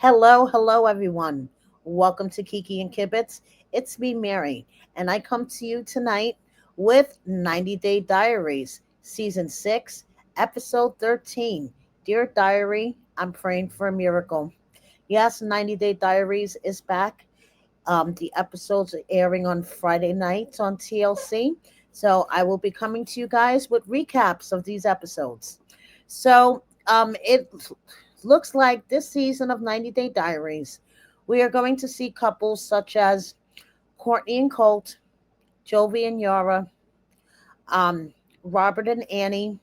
Hello, everyone. Welcome to Kiki and Kibitz. It's me, Mary, and I come to you tonight with 90 Day Diaries, Season 6, Episode 13. Dear Diary, I'm praying for a miracle. Yes, 90 Day Diaries is back. The episodes are airing on Friday nights on TLC. So I will be coming to you guys with recaps of these episodes. It looks like this season of 90 Day Diaries, we are going to see couples such as Courtney and Colt, Jovi and Yara, um, Robert and Annie,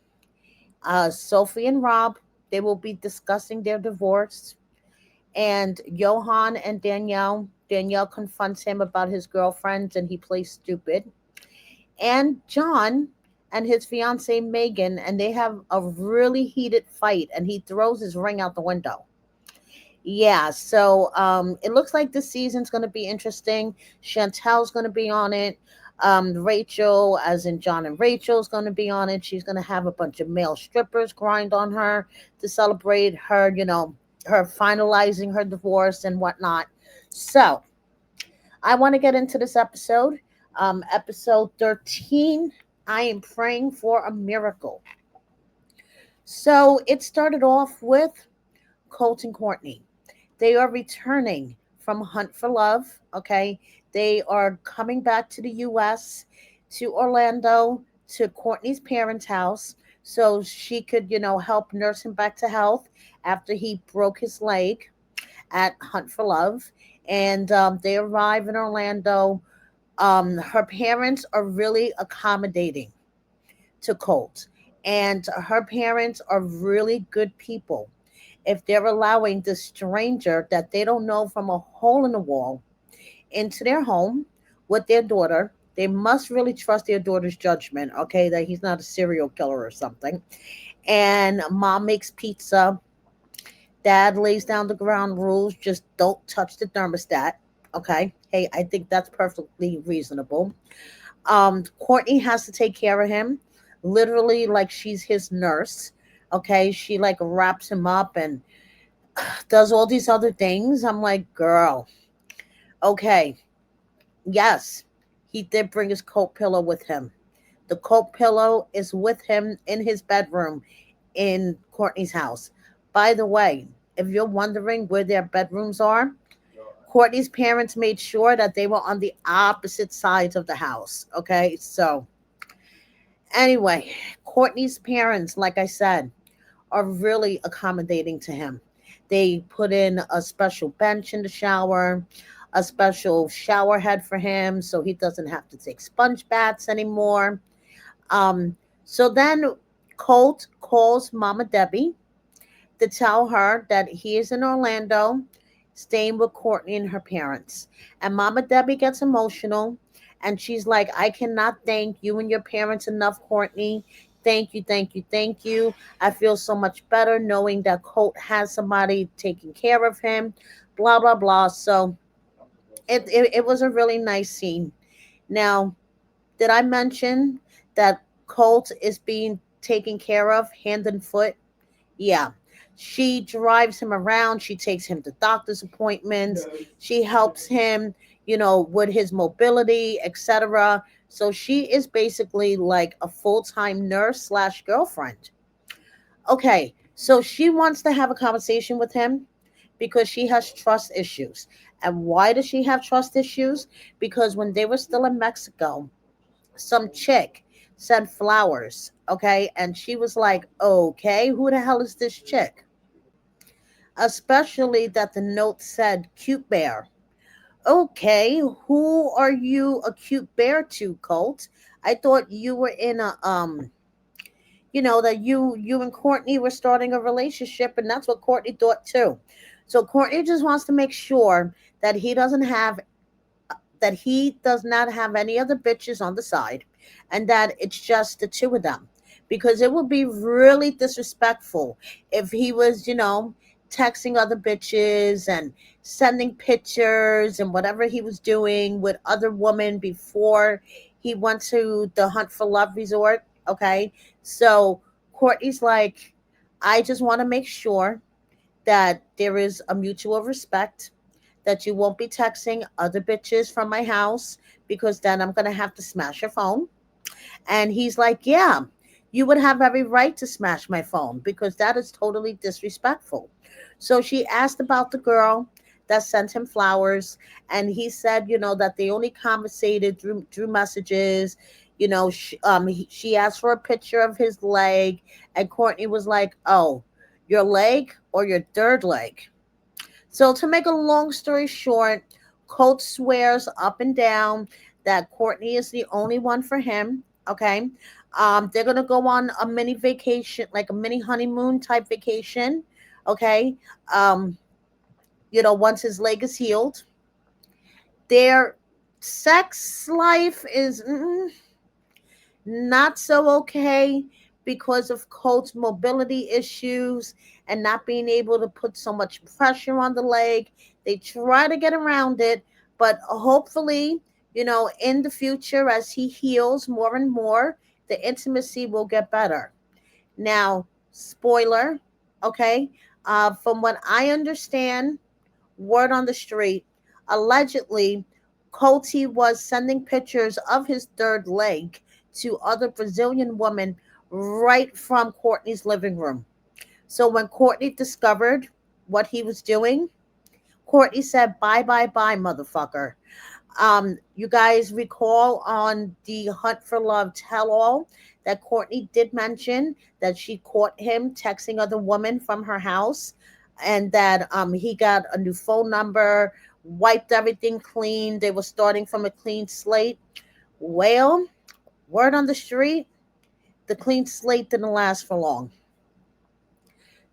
Sophie and Rob. They will be discussing their divorce. And Johan and Danielle. Danielle confronts him about his girlfriends and he plays stupid. And John and his fiancee Megan, and they have a really heated fight, and he throws his ring out the window. It looks like this season's going to be interesting. Chantel's going to be on it. Rachel, as in John and Rachel's going to be on it. She's going to have a bunch of male strippers grind on her to celebrate her, her finalizing her divorce and whatnot. So I want to get into this episode. Episode 13. I am praying for a miracle. So it started off with Colt and Courtney. They are returning from Hunt for Love. Okay. They are coming back to the US, to Orlando, to Courtney's parents' house. So she could, help nurse him back to health after he broke his leg at Hunt for Love. And they arrive in Orlando. Her parents are really accommodating to Colt. And her parents are really good people. If they're allowing this stranger that they don't know from a hole in the wall into their home with their daughter, they must really trust their daughter's judgment, okay, that he's not a serial killer or something. And mom makes pizza. Dad lays down the ground rules, just don't touch the thermostat, okay? Hey, I think that's perfectly reasonable. Courtney has to take care of him, literally like she's his nurse, okay? She like wraps him up and does all these other things. I'm like, girl, okay, yes, he did bring his coat pillow with him. The coat pillow is with him in his bedroom in Courtney's house. By the way, if you're wondering where their bedrooms are, Courtney's parents made sure that they were on the opposite sides of the house. Okay, so anyway, Courtney's parents, like I said, are really accommodating to him. They put in a special bench in the shower, a special shower head for him so he doesn't have to take sponge baths anymore. So then Colt calls Mama Debbie to tell her that he is in Orlando staying with Courtney and her parents. And Mama Debbie gets emotional and she's like, I cannot thank you and your parents enough, Courtney. Thank you, thank you, thank you. I feel so much better knowing that Colt has somebody taking care of him, blah, blah, blah. So it was a really nice scene. Now, did I mention that Colt is being taken care of hand and foot? Yeah. She drives him around. She takes him to doctor's appointments. She helps him, with his mobility, etc. So she is basically like a full-time nurse slash girlfriend. Okay. So she wants to have a conversation with him because she has trust issues. And why does she have trust issues? Because when they were still in Mexico, some chick sent flowers, okay? And she was like, okay, who the hell is this chick? Especially that the note said cute bear. Okay, who are you a cute bear to, Colt? I thought you were in a that you and Courtney were starting a relationship, and that's what Courtney thought too. So Courtney just wants to make sure that he does not have any other bitches on the side and that it's just the two of them. Because it would be really disrespectful if he was, texting other bitches and sending pictures and whatever he was doing with other women before he went to the Hunt for Love resort. Okay. So Courtney's like, I just want to make sure that there is a mutual respect, that you won't be texting other bitches from my house because then I'm going to have to smash your phone. And he's like, yeah, you would have every right to smash my phone because that is totally disrespectful. So she asked about the girl that sent him flowers. And he said, that they only conversated through messages. She asked for a picture of his leg. And Courtney was like, oh, your leg or your third leg? So, to make a long story short, Colt swears up and down that Courtney is the only one for him. Okay. They're going to go on a mini vacation, like a mini honeymoon type vacation. Okay. Um, once his leg is healed, their sex life is not so okay because of Colt's mobility issues and not being able to put so much pressure on the leg. They try to get around it, but hopefully, in the future, as he heals more and more, the intimacy will get better. Now, spoiler, okay? From what I understand, word on the street, allegedly, Colty was sending pictures of his third leg to other Brazilian women right from Courtney's living room. So when Courtney discovered what he was doing, Courtney said, bye, bye, bye, motherfucker. You guys recall on the Hunt for Love tell all that Courtney did mention that she caught him texting other women from her house and that he got a new phone number, wiped everything clean. They were starting from a clean slate. Well, word on the street, the clean slate didn't last for long.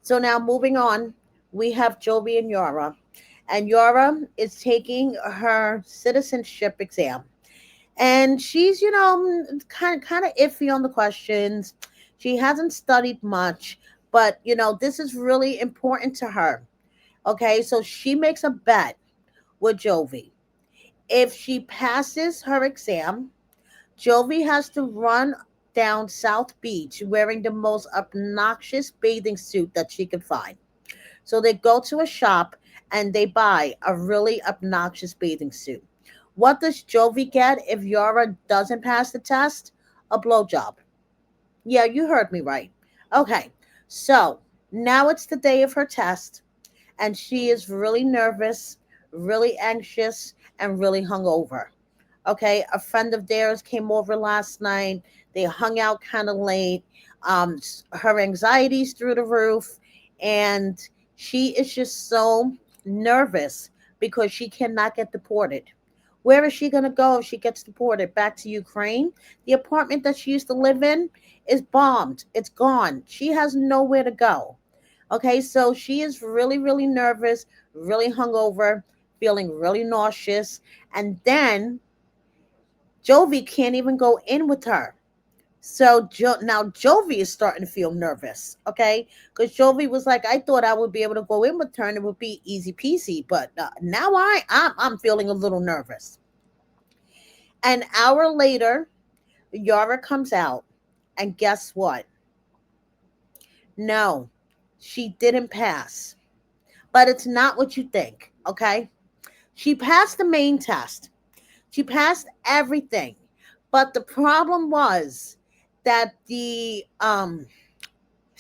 So now moving on, we have Jovi and Yara. And Yara is taking her citizenship exam. And she's, kind of iffy on the questions. She hasn't studied much, but this is really important to her. Okay, so she makes a bet with Jovi. If she passes her exam, Jovi has to run down South Beach wearing the most obnoxious bathing suit that she could find. So they go to a shop and they buy a really obnoxious bathing suit. What does Jovi get if Yara doesn't pass the test? A blowjob. Yeah, you heard me right. Okay, so now it's the day of her test, and she is really nervous, really anxious, and really hungover. Okay, a friend of theirs came over last night. They hung out kind of late. Her anxiety's through the roof, and she is just so nervous because she cannot get deported. Where is she going to go if she gets deported? Back to Ukraine? The apartment that she used to live in is bombed. It's gone. She has nowhere to go. Okay, so she is really, really nervous, really hungover, feeling really nauseous. And then Jovi can't even go in with her. So now Jovi is starting to feel nervous, okay? Because Jovi was like, I thought I would be able to go in with her and it would be easy peasy, but now I'm feeling a little nervous. An hour later, Yara comes out, and guess what? No, she didn't pass. But it's not what you think, okay? She passed the main test. She passed everything. But the problem was that the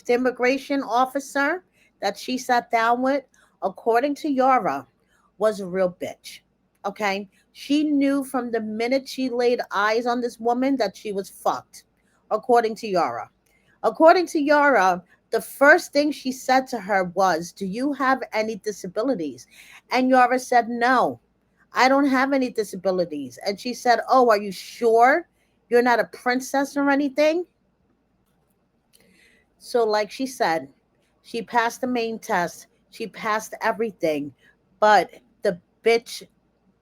immigration officer that she sat down with, according to Yara, was a real bitch. Okay? She knew from the minute she laid eyes on this woman that she was fucked, according to Yara. According to Yara, the first thing she said to her was, do you have any disabilities? And Yara said, no, I don't have any disabilities. And she said, oh, are you sure you're not a princess or anything? So, like she said, she passed the main test, she passed everything, but the bitch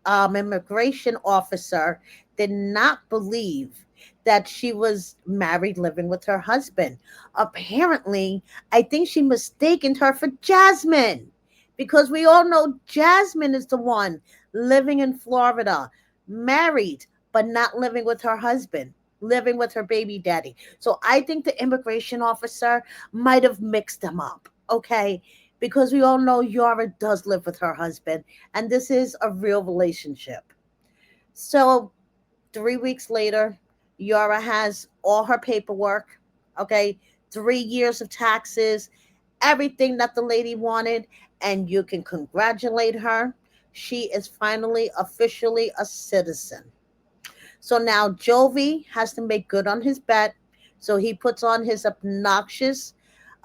immigration officer did not believe that she was married living with her husband. Apparently, I think she mistaken her for Jasmine because we all know Jasmine is the one living in Florida, married, but not living with her husband, living with her baby daddy. So I think the immigration officer might have mixed them up. Okay. because we all know Yara does live with her husband, and this is a real relationship. So 3 weeks later, Yara has all her paperwork, okay, 3 years of taxes, everything that the lady wanted, and you can congratulate her. She is finally officially a citizen. So now Jovi has to make good on his bet. So he puts on his obnoxious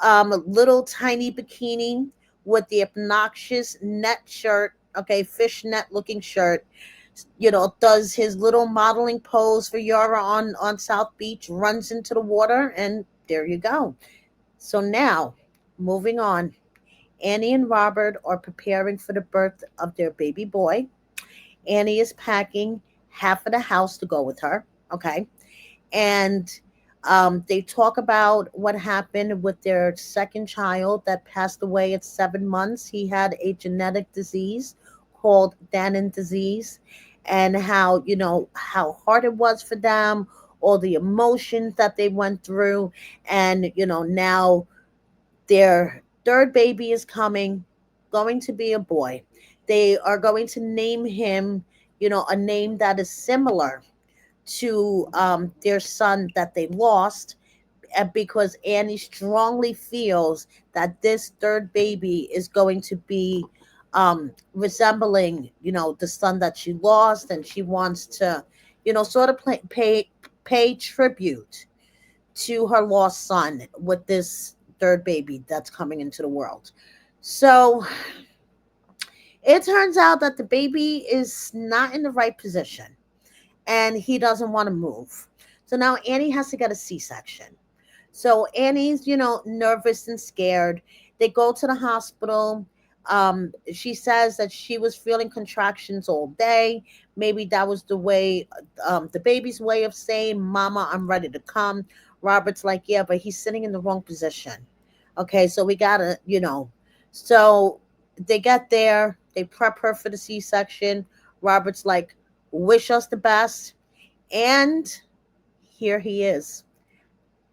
little tiny bikini with the obnoxious net shirt, okay, fishnet looking shirt. Does his little modeling pose for Yara on South Beach, runs into the water, and there you go. So now, moving on, Annie and Robert are preparing for the birth of their baby boy. Annie is packing half of the house to go with her. Okay. And they talk about what happened with their second child that passed away at 7 months. He had a genetic disease called Danon disease, and how hard it was for them, all the emotions that they went through. And now their third baby is coming, going to be a boy. They are going to name him, a name that is similar to their son that they lost, because Annie strongly feels that this third baby is going to be resembling, the son that she lost, and she wants to, sort of pay tribute to her lost son with this third baby that's coming into the world. So it turns out that the baby is not in the right position and he doesn't want to move. So now Annie has to get a C section. So Annie's, nervous and scared. They go to the hospital. She says that she was feeling contractions all day. Maybe that was the baby's way of saying, "Mama, I'm ready to come." Robert's like, "Yeah, but he's sitting in the wrong position." Okay, so we gotta, So they get there. They prep her for the C-section. Robert's like, "Wish us the best," and here he is.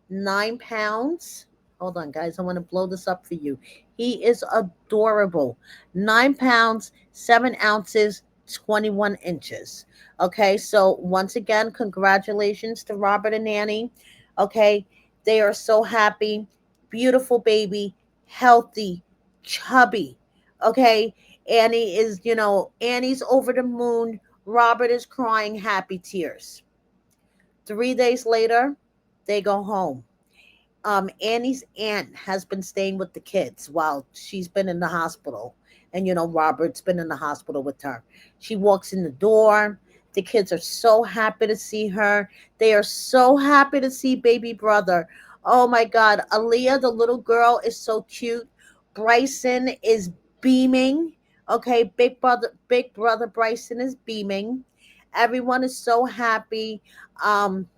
9 pounds. Hold on, guys. I want to blow this up for you. He is adorable. 9 pounds, 7 ounces, 21 inches. Okay, so once again, congratulations to Robert and Annie. Okay, they are so happy. Beautiful baby, healthy, chubby. Okay, Annie's over the moon. Robert is crying happy tears. 3 days later, they go home. Annie's aunt has been staying with the kids while she's been in the hospital. And, Robert's been in the hospital with her. She walks in the door. The kids are so happy to see her. They are so happy to see baby brother. Oh my God. Aaliyah, the little girl, is so cute. Bryson is beaming. Okay. Big brother Bryson is beaming. Everyone is so happy. Um,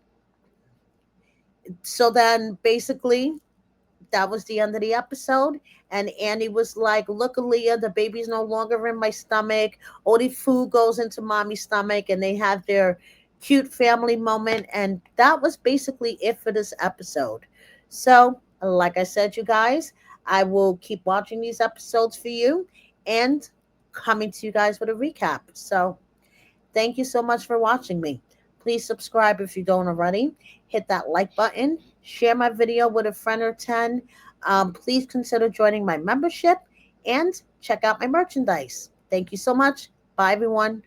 so then basically that was the end of the episode. And Annie was like, "Look, Aaliyah, the baby's no longer in my stomach. All the food goes into mommy's stomach." And they have their cute family moment. And that was basically it for this episode. So, like I said, you guys, I will keep watching these episodes for you and coming to you guys with a recap. So, thank you so much for watching me. Please subscribe if you don't already. Hit that like button. Share my video with a friend or 10. Please consider joining my membership and check out my merchandise. Thank you so much. Bye, everyone.